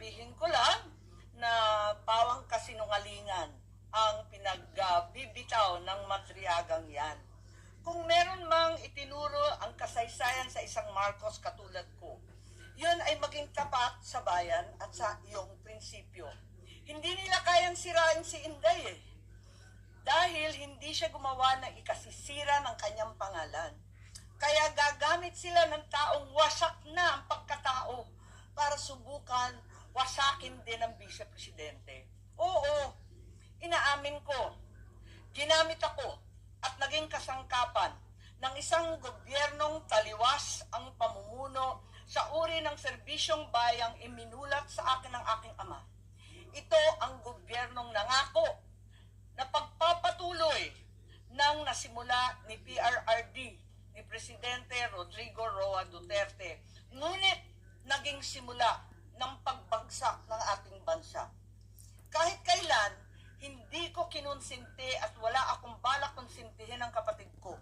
sasabihin ko lang na pawang kasinungalingan ang pinagbibitaw ng Madriagang yan. Kung meron mang itinuro ang kasaysayan sa isang Marcos katulad ko, yun ay maging tapat sa bayan at sa iyong prinsipyo. Hindi nila kayang sirain si Inday dahil hindi siya gumawa ng ikasisira ng kanyang pangalan. Kaya gagamit sila ng taong wasak na ang pagkatao para subukan wasakin din ang vice-presidente. Oo, inaamin ko, ginamit ako at naging kasangkapan ng isang gobyernong taliwas ang pamumuno sa uri ng serbisyong bayang iminulat sa akin ng aking ama. Ito ang gobyernong nangako na pagpapatuloy ng nasimula ni PRRD, ni Presidente Rodrigo Roa Duterte. Ngunit naging simula ng pagbagsak ng ating bansa. Kahit kailan, hindi ko kinonsinti at wala akong balak konsintihin ang kapatid ko.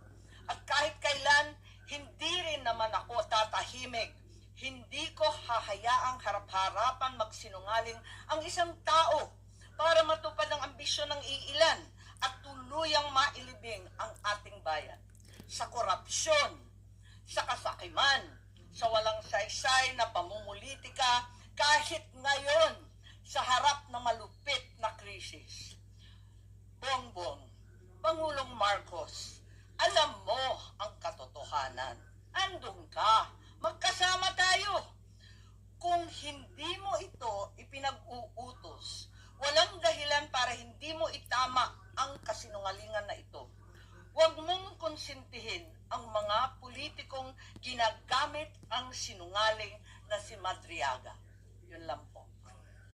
At kahit kailan, hindi rin naman ako tatahimik. Hindi ko hahayaang harap-harapan magsinungaling ang isang tao para matupad ang ambisyon ng iilan at tuluyang mailibing ang ating bayan. Sa korupsyon, sa kasakiman, sa walang saysay na pamumulitika, kahit ngayon sa harap ng malupit na krisis. Bongbong, Pangulong Marcos, alam mo ang katotohanan. Andun ka, magkasama tayo. Kung hindi mo ito ipinag-uutos, walang dahilan para hindi mo itama ang kasinungalingan na ito. Huwag mong konsintihin ang mga politikong ginagamit ang sinungaling na si Madriaga. Yun lang po.